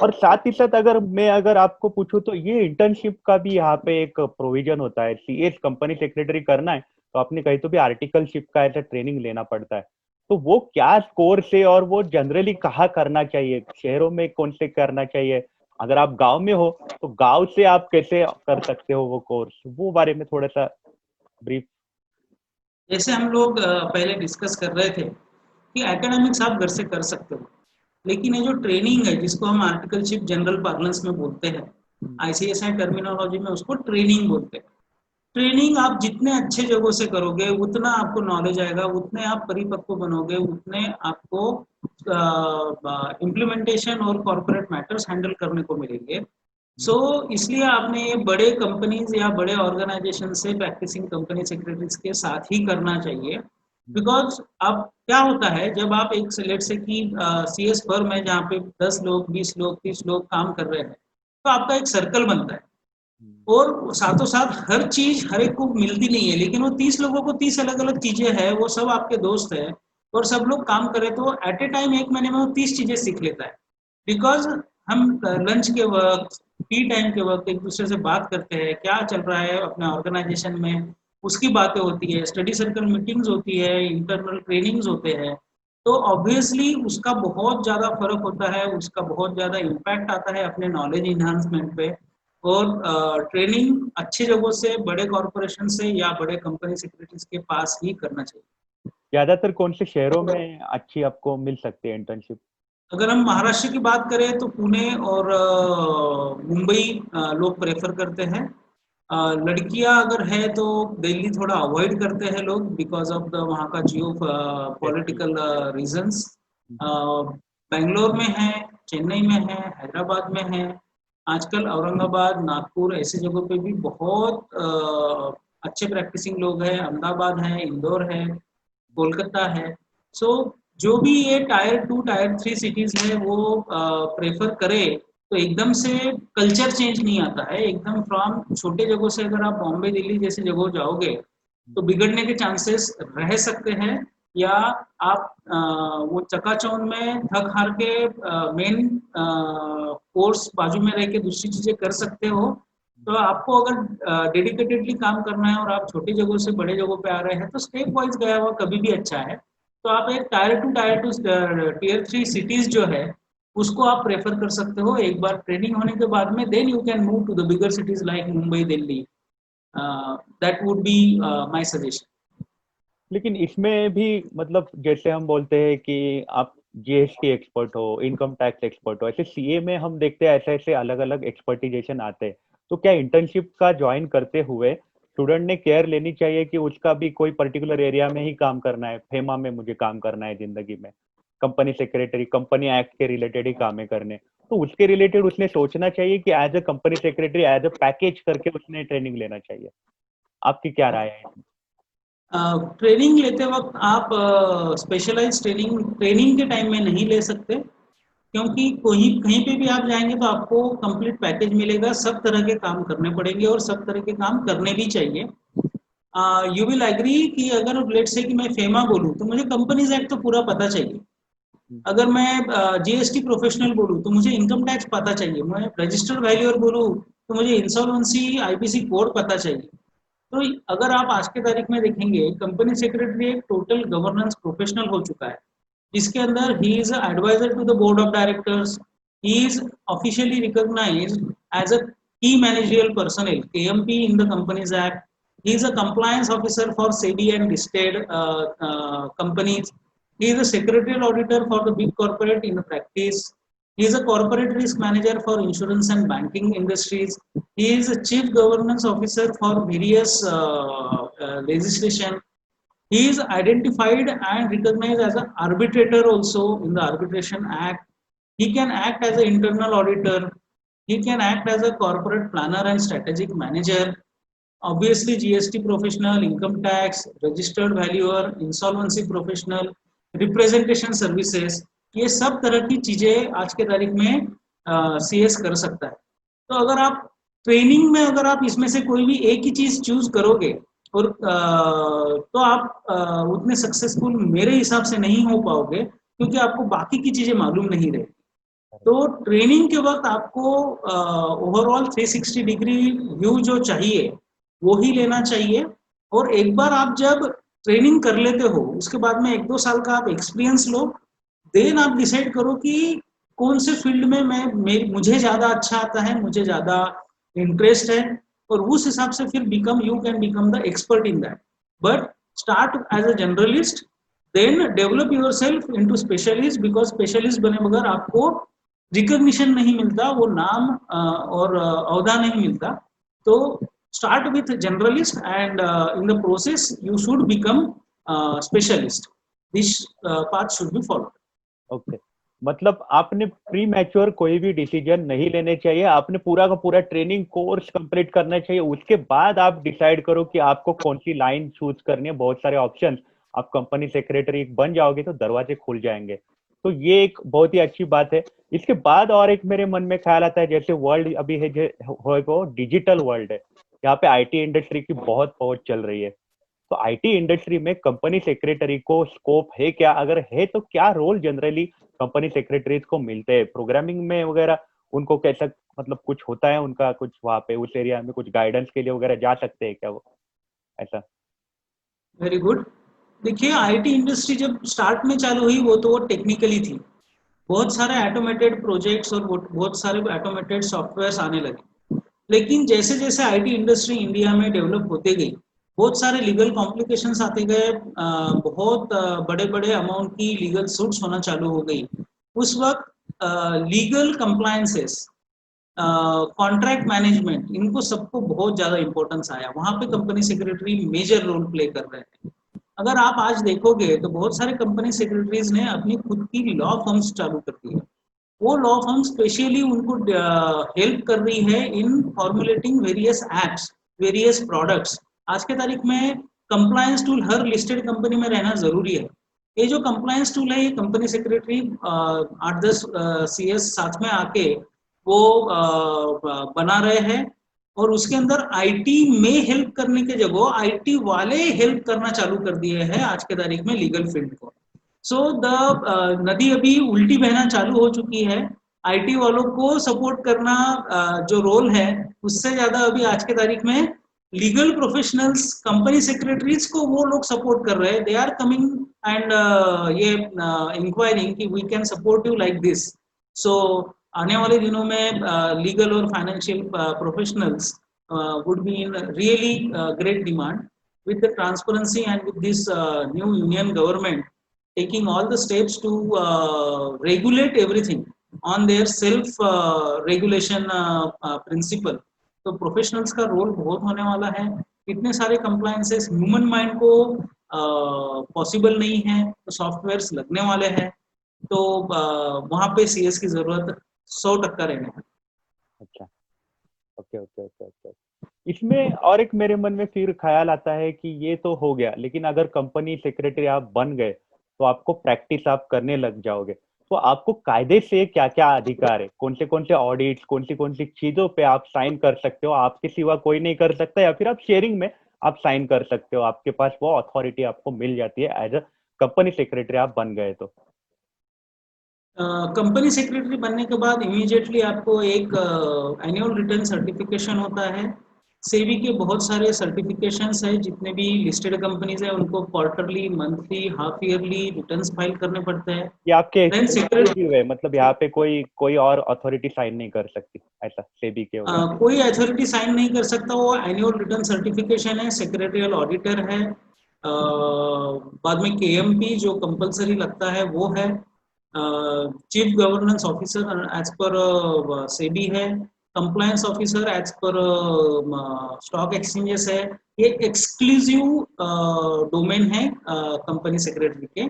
और साथ ही साथ अगर आपको पूछूं तो ये इंटर्नशिप का भी यहाँ पे एक प्रोविजन होता है। सीएस कंपनी सेक्रेटरी करना है तो आपने कहीं तो भी आर्टिकलशिप का ऐसा ट्रेनिंग लेना पड़ता है। तो वो क्या कोर्स है और वो जनरली कहाँ करना चाहिए, शहरों में कौन से करना चाहिए, अगर आप गांव में हो तो गांव से आप कैसे कर सकते हो वो कोर्स, वो बारे में थोड़ा सा ब्रीफ। जैसे हम लोग पहले डिस्कस कर रहे थे कि एकेडमिक्स आप घर से कर सकते हो, लेकिन ये जो ट्रेनिंग है जिसको हम आर्टिकलशिप जनरल पार्लेंस में बोलते हैं, आईसीएसआई टर्मिनोलॉजी में उसको ट्रेनिंग बोलते हैं। ट्रेनिंग आप जितने अच्छे जगहों से करोगे उतना आपको नॉलेज आएगा, उतने आप परिपक्व बनोगे, उतने आपको इम्प्लीमेंटेशन और कॉर्पोरेट मैटर्स हैंडल करने को मिलेंगे। इसलिए आपने ये बड़े कंपनीज या बड़े ऑर्गेनाइजेशन से प्रैक्टिसिंग कंपनी सेक्रेटरीज के साथ ही करना चाहिए। बिकॉज अब क्या होता है, जब आप एक लेट से कि सीएस फर्म है जहाँ पे 10 लोग 20 लोग 30 लोग काम कर रहे हैं, तो आपका एक सर्कल बनता है। और साथों साथ हर चीज हर एक को मिलती नहीं है, लेकिन वो 30 लोगों को 30 अलग अलग चीजें हैं, वो सब आपके दोस्त है और सब लोग काम करें तो एट ए टाइम एक महीने में वो 30 चीजें सीख लेता है। बिकॉज हम लंच के वक्त, टी टाइम के वक्त एक दूसरे से बात करते हैं, क्या चल रहा है अपने ऑर्गेनाइजेशन में, उसकी बातें होती है, स्टडी सर्कल मीटिंग्स होती है, इंटरनल ट्रेनिंग्स होते हैं। तो ऑब्वियसली उसका बहुत ज़्यादा फर्क होता है, उसका बहुत ज़्यादा इम्पैक्ट आता है अपने नॉलेज इन्हांसमेंट पे। और ट्रेनिंग अच्छी जगहों से, बड़े कॉरपोरेशन से या बड़े कंपनी सेक्रेटरीज के पास ही करना चाहिए। ज्यादातर कौन से शहरों में अच्छी आपको मिल सकती है इंटर्नशिप? अगर हम महाराष्ट्र की बात करें तो पुणे और मुंबई लोग प्रेफर करते हैं। लड़कियां अगर है तो दिल्ली थोड़ा अवॉइड करते हैं लोग बिकॉज ऑफ द वहाँ का जियो सेफ्टी। Political reasons. बेंगलोर में है, चेन्नई में है, हैदराबाद में है, आजकल औरंगाबाद नागपुर ऐसी जगहों पे भी बहुत अच्छे प्रैक्टिसिंग लोग हैं, अहमदाबाद है, इंदौर है, कोलकाता है। सो जो भी ये टायर 2 टायर 3 सिटीज है वो प्रेफर करे तो एकदम से कल्चर चेंज नहीं आता है। एकदम फ्रॉम छोटे जगहों से अगर आप बॉम्बे दिल्ली जैसी जगहों जाओगे तो बिगड़ने के चांसेस रह सकते हैं। या आप वो चकाचौंध में थक हार के मेन कोर्स बाजू में रह के दूसरी चीजें कर सकते हो। तो आपको अगर डेडिकेटेडली काम करना है और आप छोटी जगहों से बड़े जगहों पे आ रहे हैं तो स्टेप वाइज गया हुआ कभी भी अच्छा है। तो आप एक टायर 2 टियर 3 सिटीज जो है उसको आप प्रेफर कर सकते हो एक बार ट्रेनिंग होने के बाद में, then you can move to the bigger cities like Mumbai Delhi. That would be my suggestion. लेकिन इसमें भी मतलब जैसे हम बोलते हैं कि आप जीएसटी एक्सपर्ट हो, इनकम टैक्स एक्सपर्ट हो, ऐसे सीए में हम देखते हैं ऐसे ऐसे अलग अलग एक्सपर्टाइजेशन आते हैं। तो क्या इंटर्नशिप का ज्वाइन करते हुए स्टूडेंट ने केयर लेनी चाहिए कि उसका भी कोई पर्टिकुलर एरिया में ही काम करना है, फेमा में मुझे काम करना है जिंदगी में, कंपनी सेक्रेटरी कंपनी एक्ट के रिलेटेड ही काम है करने, तो उसके रिलेटेड उसने सोचना चाहिए कि as a company secretary as a package करके उसने ट्रेनिंग लेना चाहिए? आपकी क्या राय है? ट्रेनिंग लेते वक्त आप स्पेशलाइज ट्रेनिंग ट्रेनिंग के टाइम में नहीं ले सकते, क्योंकि कहीं कहीं पे भी आप जाएंगे तो आपको कंप्लीट पैकेज मिलेगा, सब तरह के काम करने पड़ेंगे और सब तरह के काम करने भी चाहिए। यू विल एग्री कि अगर लेट से कि मैं फेमा बोलूँ तो मुझे कंपनीज एक्ट तो पूरा पता चाहिए। अगर मैं जीएसटी प्रोफेशनल बोलूँ तो मुझे इनकम टैक्स पता चाहिए। मैं रजिस्टर्ड वैल्यूअर बोलूँ तो मुझे इंसॉल्वेंसी आईपीसी कोड पता चाहिए। तो अगर आप आज के तारीख में देखेंगे, कंपनी सेक्रेटरी एक टोटल गवर्नेंस प्रोफेशनल हो चुका है, जिसके अंदर he is advisor to the board of directors, he is officially recognised as a key managerial personnel KMP in the companies act. He is a compliance officer for SEBI and listed companies. He is a secretarial auditor for the big corporate in practice. He is a corporate risk manager for insurance and banking industries. He is a chief governance officer for various legislation. He is identified and recognized as an arbitrator also in the Arbitration Act. He can act as an internal auditor. He can act as a corporate planner and strategic manager. Obviously GST professional, income tax, registered valuer, insolvency professional, representation services, ये सब तरह की चीजें आज के तारीख में CS कर सकता है। तो अगर आप ट्रेनिंग में अगर आप इसमें से कोई भी एक ही चीज चूज करोगे और तो आप उतने सक्सेसफुल मेरे हिसाब से नहीं हो पाओगे, क्योंकि आपको बाकी की चीजें मालूम नहीं रहेगी। तो ट्रेनिंग के वक्त आपको ओवरऑल 360 डिग्री व्यू जो चाहिए वो ही लेना चाहिए। और एक बार आप जब ट्रेनिंग कर लेते हो उसके बाद में 1-2 साल का आप एक्सपीरियंस लो, देन आप डिसाइड करो कि कौन से फील्ड में मुझे ज़्यादा अच्छा आता है, मुझे ज़्यादा इंटरेस्ट है, और उस हिसाब से फिर you can become the expert in that. But start as a generalist, then develop yourself into specialist, because specialist बने बगैर आपको रिकग्निशन नहीं मिलता, वो नाम और अहदा नहीं मिलता। तो start with generalist and in the process you should become specialist. This path should be follow. Okay, मतलब आपने प्री मैच्योर कोई भी डिसीजन नहीं लेने चाहिए, आपने पूरा का पूरा ट्रेनिंग कोर्स कंप्लीट करना चाहिए, उसके बाद आप डिसाइड करो कि आपको कौन सी लाइन चूज करनी है। बहुत सारे ऑप्शन, आप कंपनी सेक्रेटरी बन जाओगे तो दरवाजे खुल जाएंगे। तो ये एक बहुत ही अच्छी बात है। इसके बाद और एक मेरे मन में ख्याल आता है, जैसे वर्ल्ड अभी है जो डिजिटल वर्ल्ड है, यहाँ पे आईटी इंडस्ट्री की बहुत पहुंच चल रही है। तो आईटी इंडस्ट्री में कंपनी सेक्रेटरी को स्कोप है क्या? अगर है तो क्या रोल जनरली कंपनी सेक्रेटरीज को मिलते हैं प्रोग्रामिंग में वगैरह? उनको कैसा, मतलब कुछ होता है उनका कुछ वहां पे उस एरिया में कुछ गाइडेंस के लिए वगैरह जा सकते हैं क्या वो, ऐसा? Very good. देखिए, आईटी इंडस्ट्री जब स्टार्ट में चालू हुई वो टेक्निकली थी। बहुत सारे ऑटोमेटेड प्रोजेक्ट्स और बहुत सारे ऑटोमेटेड सॉफ्टवेयर्स आने लगे। लेकिन जैसे जैसे आईटी इंडस्ट्री इंडिया में डेवलप होते गई, बहुत सारे लीगल कॉम्प्लिकेशंस आते गए, बहुत बड़े बड़े अमाउंट की लीगल सूट्स होना चालू हो गई। उस वक्त लीगल कंप्लायंसेस, कॉन्ट्रैक्ट मैनेजमेंट, इनको सबको बहुत ज़्यादा इंपॉर्टेंस आया। वहाँ पे company secretary major role play कर रहे हैं। अगर आप आज देखोगे तो बहुत सारे कंपनी सेक्रेटरीज ने अपनी खुद की लॉ फर्म्स चालू कर दी है। वो लॉ फर्म स्पेशली उनको हेल्प कर रही है in formulating various acts, various products. आज के तारीख में कंप्लायंस टूल हर लिस्टेड कंपनी में रहना जरूरी है। ये जो कंप्लायंस टूल है, ये कंपनी सेक्रेटरी 8-10 CS साथ में आके वो बना रहे हैं। और उसके अंदर आईटी में हेल्प करने के जगह आईटी वाले हेल्प करना चालू कर दिए हैं आज के तारीख में लीगल फील्ड को। सो द नदी अभी उल्टी बहना चालू हो चुकी है। आईटी वालों को सपोर्ट करना जो रोल है, उससे ज्यादा अभी आज के तारीख में लीगल प्रोफेशनल्स, कंपनी सेक्रेटरीज को वो लोग सपोर्ट कर रहे हैं। दे आर कमिंग एंड ये इंक्वायरिंग कि we can support you like this. So आने वाले दिनों में लीगल और financial professionals would be in really great demand with the transparency and with this new union government taking all the steps to regulate everything on their self regulation principle। तो professionals का role बहुत होने वाला है। इतने सारे compliances human mind को possible नहीं है, तो सॉफ्टवेयर्स लगने वाले हैं। तो वहाँ पे सीएस की जरूरत 100% रहने वाली। अच्छा, ओके ओके ओके ओके। इसमें और एक मेरे मन में फिर ख्याल आता है कि ये तो हो गया, लेकिन अगर कंपनी सेक्रेटरी आप बन गए तो आपको प्रैक्टिस आप करने लग जाओगे, तो आपको कायदे से क्या क्या अधिकार है? कौन से ऑडिट्स, कौन सी चीजों पे आप साइन कर सकते हो, आपके सिवा कोई नहीं कर सकता, या फिर आप शेयरिंग में आप साइन कर सकते हो, आपके पास वो अथॉरिटी आपको मिल जाती है एज अ कंपनी सेक्रेटरी आप बन गए तो? कंपनी सेक्रेटरी बनने के बाद इमीडिएटली आपको एक एनुअल रिटर्न सर्टिफिकेशन होता है। सेबी के बहुत सारे सर्टिफिकेशंस है, जितने भी लिस्टेड कंपनीज है उनको quarterly, monthly, half yearly returns file करने पड़ते हैं। ये आपके देन सेक्रेटरी एक्सक्लूसिव है, मतलब यहाँ पे कोई कोई और अथॉरिटी साइन नहीं कर सकती, ऐसा सेबी के वगैरह? कोई अथॉरिटी साइन नहीं कर सकता। वो एनुअल रिटर्न सर्टिफिकेशन है, सेक्रेटरियल ऑडिटर है, बाद में केएमपी जो कंपलसरी लगता है वो है, chief governance officer as per SEBI है, compliance officer as per stock exchanges है। ये एक्सक्लूसिव डोमेन है कंपनी सेक्रेटरी के।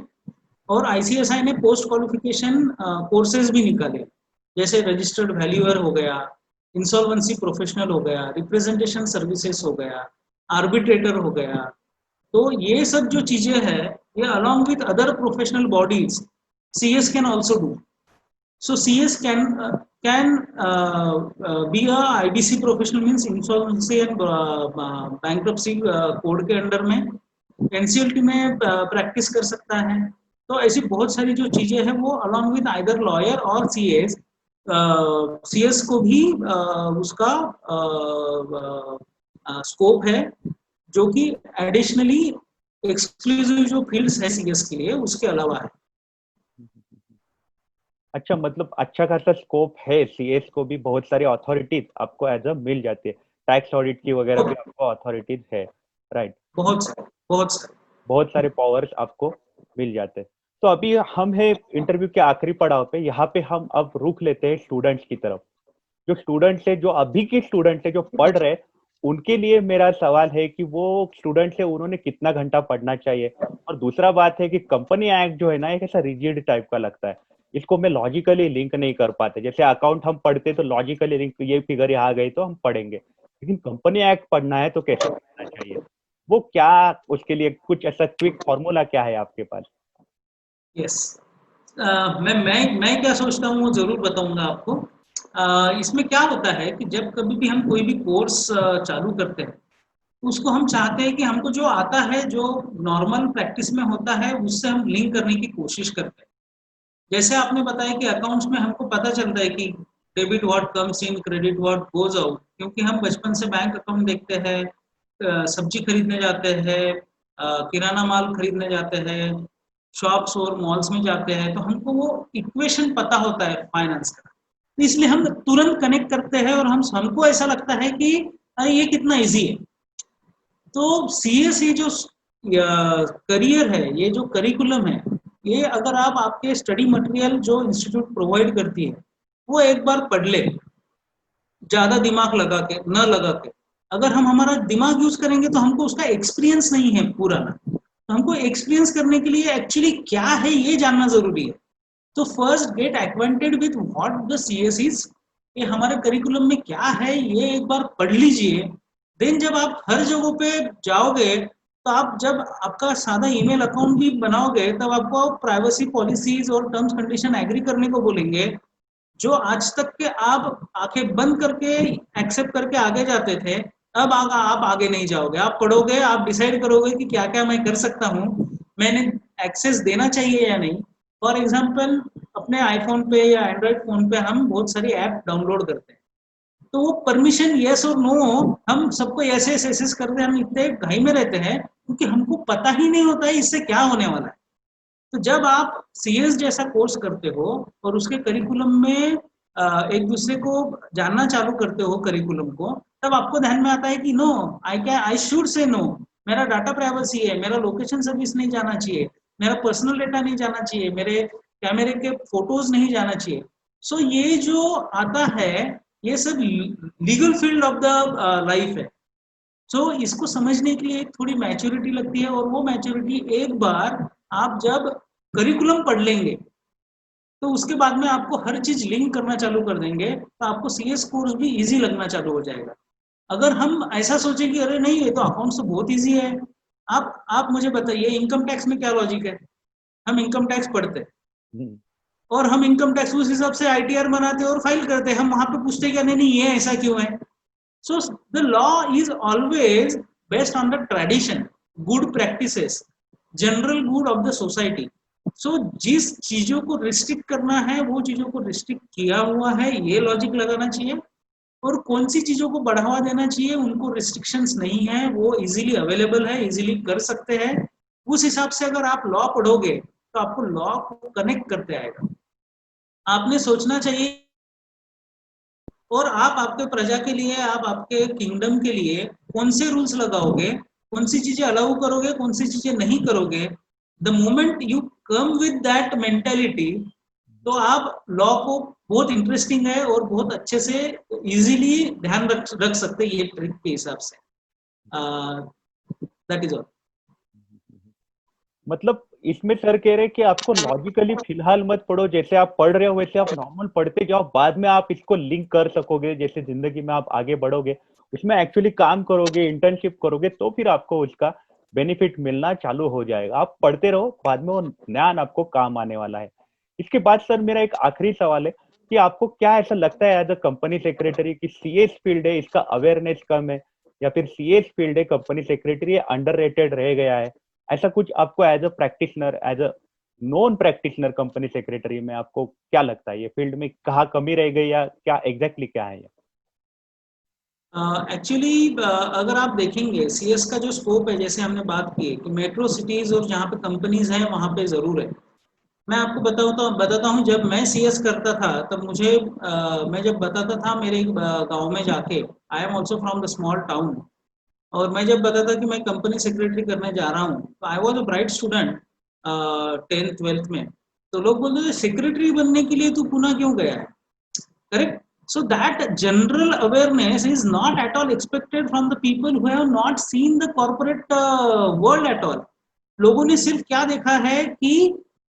और आईसीएसआई ने पोस्ट क्वालिफिकेशन कोर्सेज भी निकाले, जैसे रजिस्टर्ड वैल्यूअर हो गया, इंसॉल्वेंसी प्रोफेशनल हो गया, रिप्रेजेंटेशन सर्विसेज हो गया, आर्बिट्रेटर हो गया। तो ये सब जो चीजें हैं, ये along with other professional bodies CS can also do। So CS can be a IBC professional, means insolvency and bankruptcy code के अंडर में, NCLT में प्रैक्टिस कर सकता है। तो ऐसी बहुत सारी जो चीजें हैं वो अलॉन्ग विद आइदर लॉयर और CS सीएस को भी उसका स्कोप है, जो कि एडिशनली एक्सक्लूसिव जो फील्ड्स है सीएस के लिए उसके अलावा है। अच्छा, मतलब अच्छा खासा स्कोप है, सीएस को भी बहुत सारी अथॉरिटीज आपको एज अ मिल जाती है, टैक्स ऑडिट की वगैरह भी आपको अथॉरिटीज है, राइट? बहुत सारे, बहुत सारे। बहुत सारे पावर्स आपको मिल जाते हैं। तो अभी हम है इंटरव्यू के आखिरी पड़ाव पे, यहाँ पे हम अब रुक लेते हैं स्टूडेंट्स की तरफ। जो स्टूडेंट्स है, जो अभी के स्टूडेंट्स है, जो पढ़ रहे हैं, उनके लिए मेरा सवाल है कि वो स्टूडेंट्स है, उन्होंने कितना घंटा पढ़ना चाहिए। और दूसरा बात है कि कंपनी एक्ट जो है ना, एक ऐसा रिजिड टाइप का लगता है, इसको मैं लॉजिकली लिंक नहीं कर पाते। जैसे अकाउंट हम पढ़ते तो लॉजिकली लिंक, ये फिगर यहाँ गई तो हम पढ़ेंगे, लेकिन कंपनी एक्ट पढ़ना है तो कैसे पढ़ना चाहिए, वो क्या, उसके लिए कुछ ऐसा क्विक फॉर्मूला क्या है आपके पास? यस, मैं क्या सोचता हूँ वो जरूर बताऊंगा आपको। इसमें क्या होता है कि जब कभी भी हम कोई भी कोर्स चालू करते हैं, उसको हम चाहते हैं कि हमको जो आता है, जो नॉर्मल प्रैक्टिस में होता है, उससे हम लिंक करने की कोशिश करते हैं। जैसे आपने बताया कि अकाउंट्स में हमको पता चलता है कि debit what comes in, credit what goes out, क्योंकि हम बचपन से बैंक अकाउंट देखते हैं, सब्जी खरीदने जाते हैं, किराना माल खरीदने जाते हैं, शॉप्स और मॉल्स में जाते हैं, तो हमको वो इक्वेशन पता होता है फाइनेंस का। तो इसलिए हम तुरंत कनेक्ट करते हैं और हमको ऐसा लगता है कि अरे ये कितना इजी है। तो सीएस ये जो करियर है, ये जो करिकुलम है, ये अगर आप आपके स्टडी मटेरियल जो इंस्टीट्यूट प्रोवाइड करती है, वो एक बार पढ़ ले, ज्यादा दिमाग लगा के न लगा के। अगर हम हमारा दिमाग यूज करेंगे तो हमको उसका एक्सपीरियंस नहीं है पूरा ना, तो हमको एक्सपीरियंस करने के लिए एक्चुअली क्या है ये जानना जरूरी है। तो first get acquainted with what the CS is, ये हमारे करिकुलम में क्या है ये एक बार पढ़ लीजिए। देन जब आप हर जगह पे जाओगे, तो आप जब आपका सादा ईमेल अकाउंट भी बनाओगे, तब आपको प्राइवेसी पॉलिसीज और टर्म्स कंडीशन एग्री करने को बोलेंगे, जो आज तक के आप आंखें बंद करके एक्सेप्ट करके आगे जाते थे। अब आप आगे नहीं जाओगे, आप पढ़ोगे, आप डिसाइड करोगे कि क्या क्या मैं कर सकता हूँ, मैंने एक्सेस देना चाहिए या नहीं। फॉर एग्जाम्पल, अपने आईफोन पे या एंड्रॉइड फोन पे हम बहुत सारी ऐप डाउनलोड करते हैं, तो वो परमिशन यस और नो हम सबको ऐसे ऐसे करते हैं, हम इतने घाई में रहते हैं क्योंकि हमको पता ही नहीं होता है इससे क्या होने वाला है। तो जब आप सीएस जैसा कोर्स करते हो और उसके करिकुलम में एक दूसरे को जानना चालू करते हो करिकुलम को, तब आपको ध्यान में आता है कि no, I should say no, मेरा डाटा प्राइवेसी है, मेरा लोकेशन सर्विस नहीं जाना चाहिए, मेरा पर्सनल डेटा नहीं जाना चाहिए, मेरे कैमरे के फोटोज नहीं जाना चाहिए। सो ये जो आता है, ये सब legal field of the life है। सो इसको समझने के लिए थोड़ी मैच्योरिटी लगती है, और वो मैच्योरिटी एक बार आप जब करिकुलम पढ़ लेंगे, तो उसके बाद में आपको हर चीज लिंक करना चालू कर देंगे, तो आपको सीएस कोर्स भी इजी लगना चालू हो जाएगा। अगर हम ऐसा सोचें कि अरे नहीं, ये तो अकाउंट्स तो बहुत इजी है, आप मुझे बताइए इनकम टैक्स में क्या लॉजिक है। हम इनकम टैक्स पढ़ते हैं, हम्म। और हम इनकम टैक्स उस हिसाब से आईटीआर बनाते हैं और फाइल करते हैं, हम वहां पे पूछते हैं कि नहीं नहीं ये ऐसा क्यों है। So the law is always based on the tradition, good practices, general good of the society. So जिस चीजों को रिस्ट्रिक्ट करना है वो चीजों को रिस्ट्रिक्ट किया हुआ है, ये लॉजिक लगाना चाहिए। और कौन सी चीजों को बढ़ावा देना चाहिए, उनको रिस्ट्रिक्शंस नहीं है, वो इजीली अवेलेबल है, इजीली कर सकते हैं। उस हिसाब से अगर आप लॉ पढ़ोगे तो आपको लॉ को कनेक्ट करते आएगा। आपने सोचना चाहिए, और आप आपके प्रजा के लिए, आप आपके किंगडम के लिए कौन से रूल्स लगाओगे, कौन सी चीजें अलाउ करोगे, कौन सी चीजें नहीं करोगे। The moment you come with that mentality, तो आप लॉ को बहुत इंटरेस्टिंग है और बहुत अच्छे से इजीली ध्यान रख सकते हैं ये ट्रिक के हिसाब से। That is all. मतलब इसमें सर कह रहे हैं कि आपको लॉजिकली फिलहाल मत पढ़ो, जैसे आप पढ़ रहे हो वैसे आप नॉर्मल पढ़ते जाओ, बाद में आप इसको लिंक कर सकोगे, जैसे जिंदगी में आप आगे बढ़ोगे, उसमें एक्चुअली काम करोगे, इंटर्नशिप करोगे, तो फिर आपको उसका बेनिफिट मिलना चालू हो जाएगा। आप पढ़ते रहो, बाद में वो ज्ञान आपको काम आने वाला है। इसके बाद सर मेरा एक आखिरी सवाल है कि आपको क्या ऐसा लगता है एज अ कंपनी सेक्रेटरी कि सीएस फील्ड है, इसका अवेयरनेस कम है, या फिर सीएस फील्ड है कंपनी सेक्रेटरी अंडररेटेड रह गया है? ऐसा कुछ आपको as a practitioner, as a non practitioner company secretary में आपको क्या लगता है, ये फील्ड में कहाँ कमी रह गई या क्या एग्जैक्टली क्या है ये? एक्चुअली अगर आप देखेंगे सीएस का जो स्कोप है, जैसे हमने बात की कि मेट्रो सिटीज और जहाँ पे कंपनीज हैं वहाँ पे ज़रूर है। मैं आपको बताता हूँ, जब मैं सीएस करता था तब मुझे मैं जब बताता था मेरे गांव में जाके, I am also from the small town, और मैं जब बताता कि मैं कंपनी सेक्रेटरी करने जा रहा हूँ, तो I was a bright student 10th 12th में। तो लोग बोलते थे सेक्रेटरी बनने के लिए तू पुणे क्यों गया है, correct? So that general awareness is not at all expected from the people who have not seen the corporate world at all. लोगों ने सिर्फ क्या देखा है कि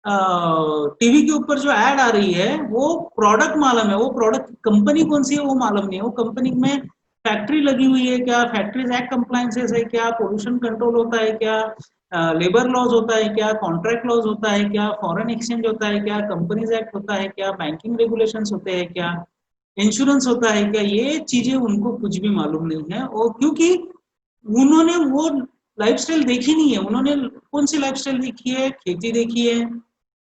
टीवी के ऊपर जो एड आ रही है वो प्रोडक्ट मालूम है, वो प्रोडक्ट कंपनी कौन सी है वो मालूम नहीं है, वो कंपनी में फैक्ट्री लगी हुई है क्या, फैक्ट्रीज एक्ट कंप्लायंसेस है क्या, पोल्यूशन कंट्रोल होता है क्या, लेबर लॉज होता है क्या, कॉन्ट्रैक्ट लॉज होता है क्या, फॉरेन एक्सचेंज होता है क्या, कंपनीज एक्ट होता है क्या, बैंकिंग रेगुलेशंस होते हैं क्या, इंश्योरेंस होता है क्या, ये चीजें उनको कुछ भी मालूम नहीं है। और क्योंकि उन्होंने वो लाइफस्टाइल देखी नहीं है, उन्होंने कौन सी लाइफस्टाइल देखी है, खेती देखी है,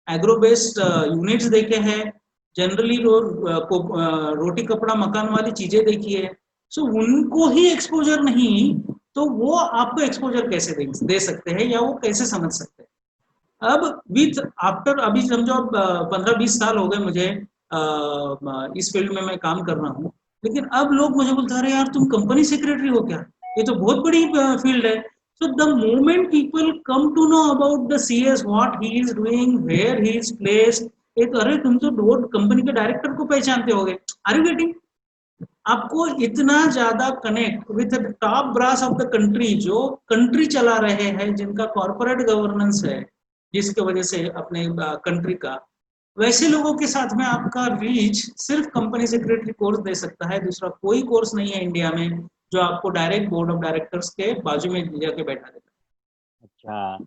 एग्रो बेस्ड यूनिट्स देखे हैं, जनरली रोटी कपड़ा मकान वाली चीजें देखी है। सो उनको ही एक्सपोजर नहीं, तो वो आपको एक्सपोजर कैसे दे सकते हैं या वो कैसे समझ सकते हैं। अब विथ आफ्टर अभी समझो अब 15-20 साल हो गए मुझे इस फील्ड में मैं काम कर रहा हूँ, लेकिन अब लोग मुझे बोलते हैं अरे यार तुम कंपनी सेक्रेटरी हो क्या, ये तो बहुत बड़ी फील्ड है। So the moment people come to know about the CS, what he is doing, where he is placed, एक अरे तुम तो रोड कंपनी के डायरेक्टर को पहचानते होगे, आर यू गेटिंग? आपको इतना ज्यादा connect with top brass of the country, जो कंट्री चला रहे हैं, जिनका कॉर्पोरेट गवर्नेंस है, जिसकी वजह से अपने कंट्री का, वैसे लोगों के साथ में आपका रीच सिर्फ कंपनी सेक्रेटरी कोर्स दे सकता है, दूसरा कोई कोर्स नहीं है इंडिया में जो आपको डायरेक्ट बोर्ड ऑफ डायरेक्टर्स के बाजू में जाके बैठा देता अच्छा,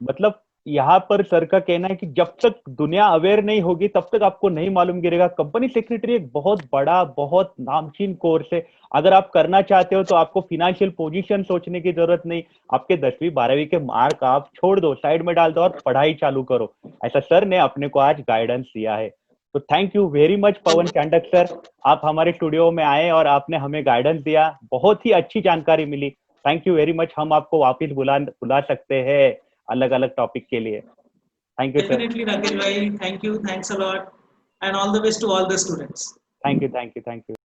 मतलब यहाँ पर सर का कहना है कि जब तक दुनिया अवेयर नहीं होगी तब तक आपको नहीं मालूम गिरेगा। कंपनी सेक्रेटरी एक बहुत बड़ा, बहुत नामचीन कोर्स है। अगर आप करना चाहते हो तो आपको फिनेंशियल पोजीशन सोचने की जरूरत नहीं, आपके 10वीं 12वीं के मार्क आप छोड़ दो, साइड में डाल दो और पढ़ाई चालू करो। ऐसा सर ने अपने को आज गाइडेंस दिया है। तो thank you very much Pawan Chandak sir, आप हमारे स्टूडियो में आए और आपने हमें गाइडेंस दिया, बहुत ही अच्छी जानकारी मिली। थैंक यू वेरी मच, हम आपको वापिस बुला बुला सकते हैं अलग अलग टॉपिक के लिए। थैंक है। You sir. Definitely Rakesh bhai, thank you, thanks a lot, and all the best to all the students. Thank you, thank you, thank you.